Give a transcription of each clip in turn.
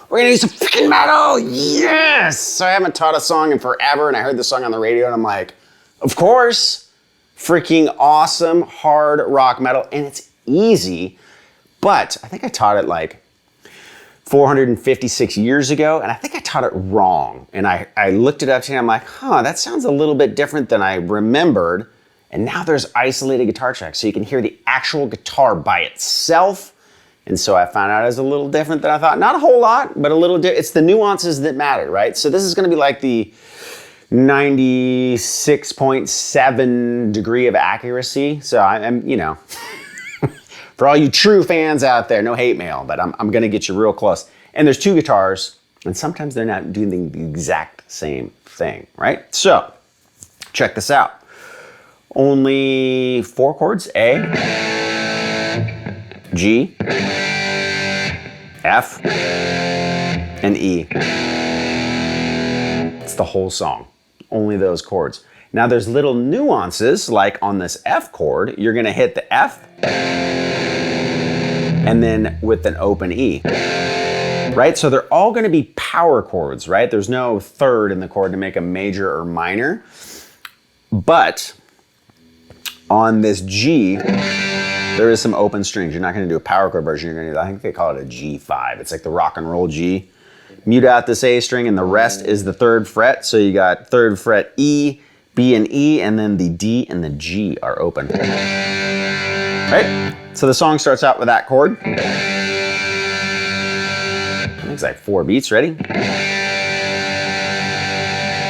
We're gonna do some freaking metal, yes! So I haven't taught a song in forever, and I heard the song on the radio, and I'm like, of course, freaking awesome hard rock metal, and it's easy, but I think I taught it like 456 years ago, and I think I taught it wrong. And I looked it up today, and I'm like, huh, that sounds a little bit different than I remembered, and now there's isolated guitar tracks, so you can hear the actual guitar by itself. And so I found out it was a little different than I thought. Not a whole lot, but a little different. It's the nuances that matter, right? So this is gonna be like the 96.7 degree of accuracy. So I'm, you know, for all you true fans out there, no hate mail, but I'm gonna get you real close. And there's two guitars, and sometimes they're not doing the exact same thing, right? So check this out. Only 4 chords, A, G, F, and E. It's the whole song, only those chords. Now there's little nuances, like on this F chord, you're gonna hit the F, and then with an open E, right? So they're all gonna be power chords, right? There's no third in the chord to make a major or minor, but on this G, there is some open strings. You're not gonna do a power chord version. You're gonna do, I think they call it a G5. It's like the rock and roll G. Mute out this A string, and the rest is the 3rd fret. So you got 3rd fret E, B and E, and then the D and the G are open. Right? So the song starts out with that chord. I think it's like 4 beats, ready?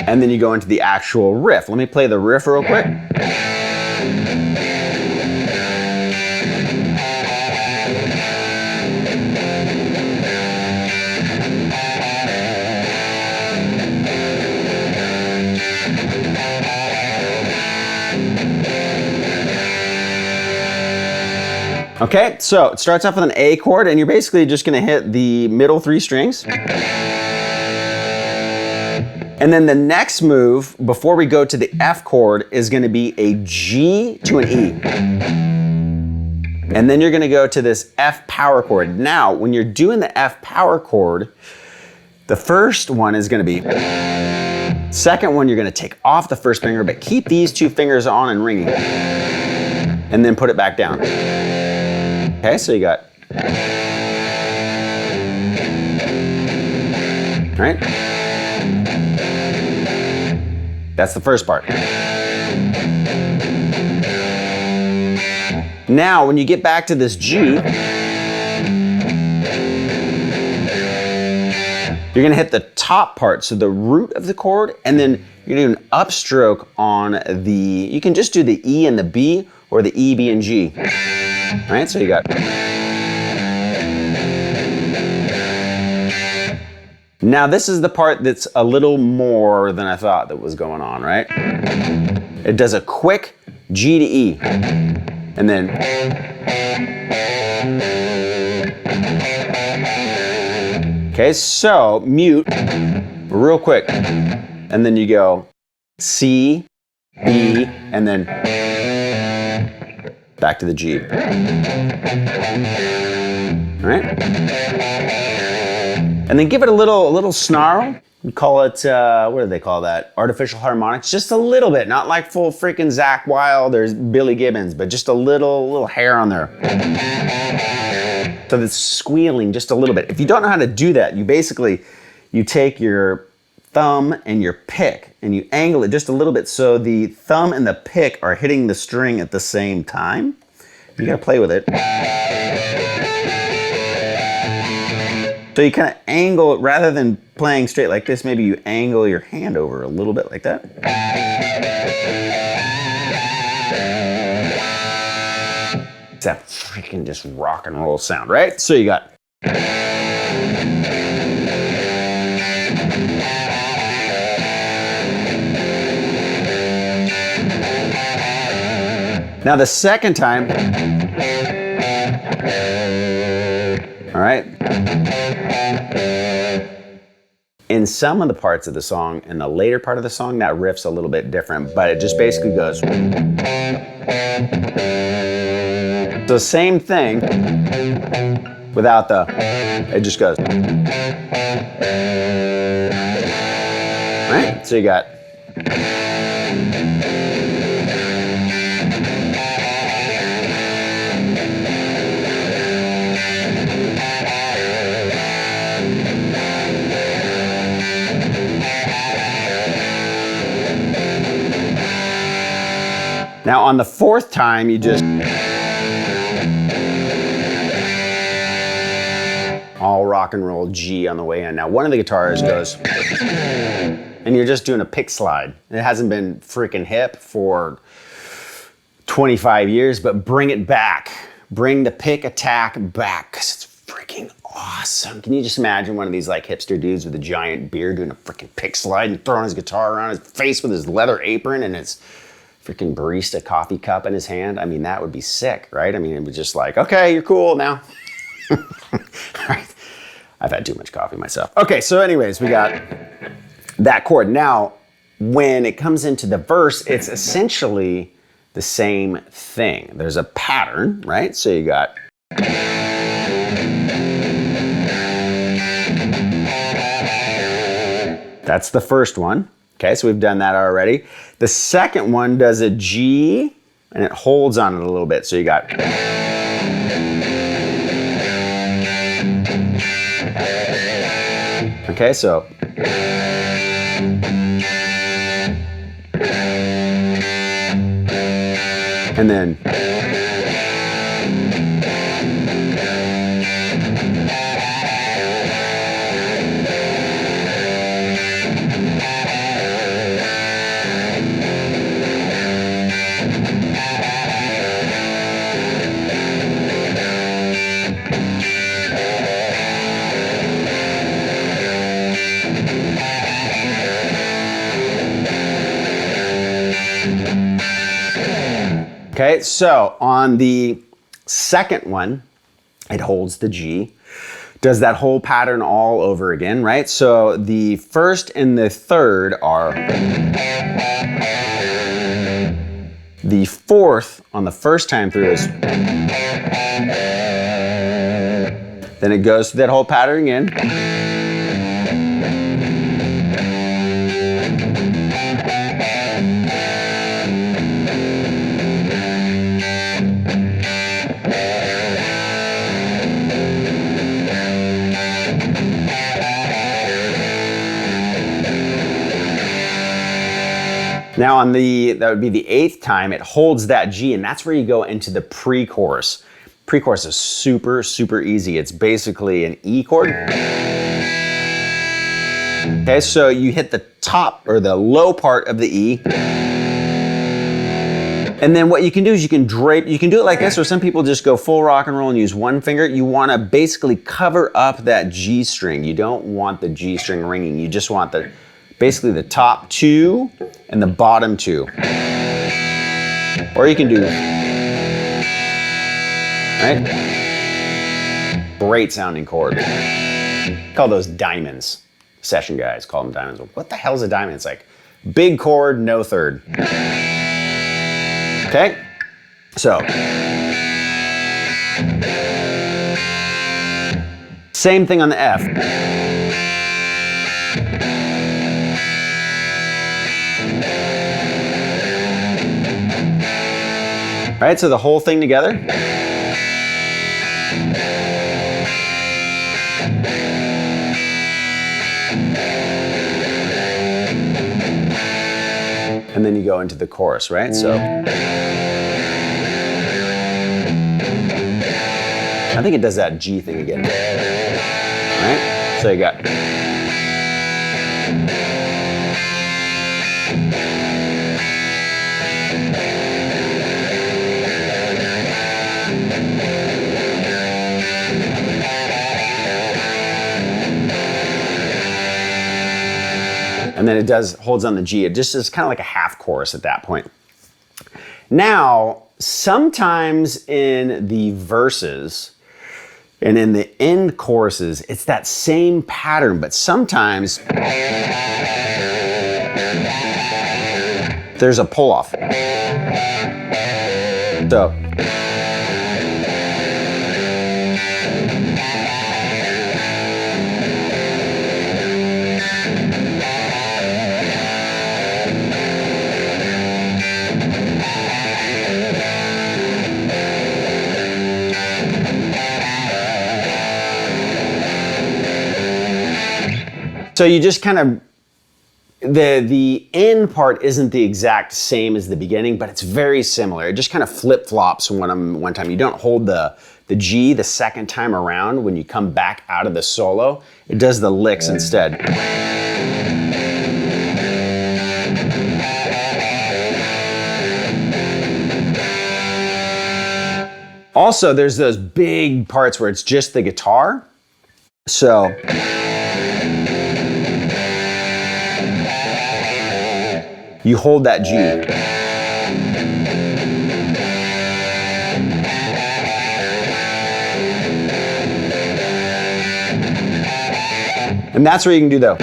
And then you go into the actual riff. Let me play the riff real quick. Okay, so it starts off with an A chord, and you're basically just gonna hit the middle 3 strings. And then the next move, before we go to the F chord, is gonna be a G to an E. And then you're gonna go to this F power chord. Now, when you're doing the F power chord, the first one is gonna be, second one, you're gonna take off the first finger, but keep these 2 fingers on and ringing. And then put it back down. Okay, so you got, right? That's the first part. Now, when you get back to this G, you're gonna hit the top part, so the root of the chord, and then you're gonna do an upstroke on the, you can just do the E and the B, or the E, B, and G. All right, so you got. Now this is the part that's a little more than I thought that was going on, right? It does a quick G to E, and then. Okay, so mute real quick, and then you go C, B, and then back to the G. All right? And then give it a little snarl. We call it, what do they call that? Artificial harmonics. Just a little bit, not like full freaking Zakk Wylde or Billy Gibbons, but just a little hair on there. So that's squealing just a little bit. If you don't know how to do that, you basically, you take your thumb and your pick and you angle it just a little bit so the thumb and the pick are hitting the string at the same time. You gotta play with it. So you kind of angle it, rather than playing straight like this, maybe you angle your hand over a little bit like that. It's that freaking just rock and roll sound, right? So you got Now the second time, all right, in some of the parts of the song, in the later part of the song, that riff's a little bit different, but it just basically goes. So same thing, without the, it just goes. Right? So you got. Now on the fourth time, you just all rock and roll G on the way in. Now one of the guitars goes, and you're just doing a pick slide. It hasn't been freaking hip for 25 years, but bring it back. Bring the pick attack back, because it's freaking awesome. Can you just imagine one of these like hipster dudes with a giant beard doing a freaking pick slide and throwing his guitar around his face with his leather apron and his freaking barista coffee cup in his hand? I mean, that would be sick, right? I mean, it was just like, okay, you're cool now. All right. I've had too much coffee myself. Okay, so anyways, we got that chord. Now, when it comes into the verse, it's essentially the same thing. There's a pattern, right? So you got. That's the first one. Okay, so we've done that already. The second one does a G, and it holds on it a little bit. So you got. Okay, so. And then. Okay, so on the second one, it holds the G, does that whole pattern all over again, right? So the first and the third are. The fourth on the first time through is. Then it goes through that whole pattern again. Now on that would be the eighth time, it holds that G, and that's where you go into the pre-chorus. Pre-chorus is super, super easy. It's basically an E chord. Okay, so you hit the top or the low part of the E. And then what you can do is you can do it like this, or some people just go full rock and roll and use one finger. You wanna basically cover up that G string. You don't want the G string ringing. You just want basically the top two and the bottom two. Or you can do, right? Great sounding chord. Call those diamonds. Session guys call them diamonds. What the hell's a diamond? It's like big chord, no third. Okay, so. Same thing on the F. All right, so the whole thing together. And then you go into the chorus, right? So I think it does that G thing again. All right, so you got. And then it holds on the G. It just is kind of like a half chorus at that point. Now, sometimes in the verses and in the end choruses, it's that same pattern, but sometimes there's a pull off. So, so you just kind of, the end part isn't the exact same as the beginning, but it's very similar. It just kind of flip-flops one time. You don't hold the G the second time around when you come back out of the solo. It does the licks instead. Also, there's those big parts where it's just the guitar. So you hold that G. And that's where you can do though.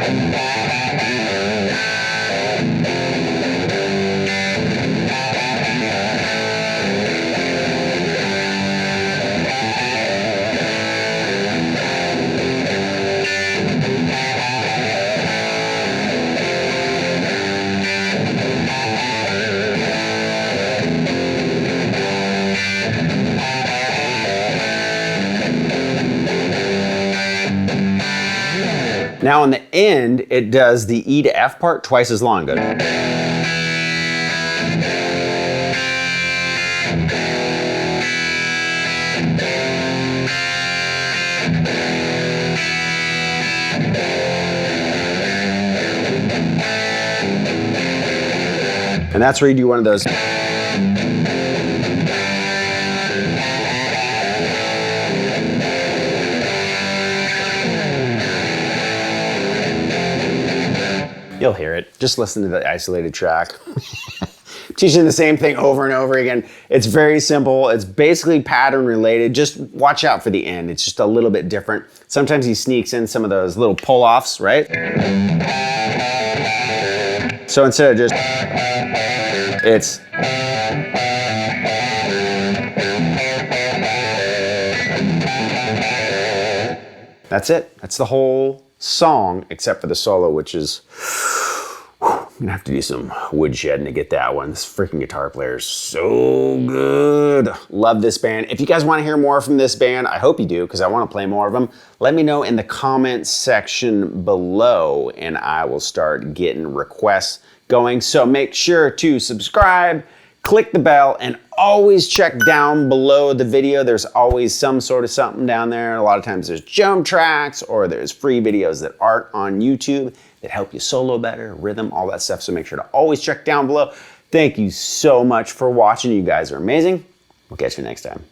Now on the end, it does the E to F part twice as long. Good. And that's where you do one of those. You'll hear it. Just listen to the isolated track. Teaching the same thing over and over again. It's very simple. It's basically pattern related. Just watch out for the end. It's just a little bit different. Sometimes he sneaks in some of those little pull-offs, right? So instead of just, it's, that's it. That's the whole song, except for the solo, which is, I'm gonna have to do some woodshedding to get that one. This freaking guitar player is so good. Love this band. If you guys want to hear more from this band, I hope you do, because I want to play more of them. Let me know in the comments section below, and I will start getting requests going. So make sure to subscribe, click the bell, and always check down below the video. There's always some sort of something down there. A lot of times there's jump tracks or there's free videos that aren't on YouTube that help you solo better, rhythm, all that stuff. So make sure to always check down below. Thank you so much for watching. You guys are amazing. We'll catch you next time.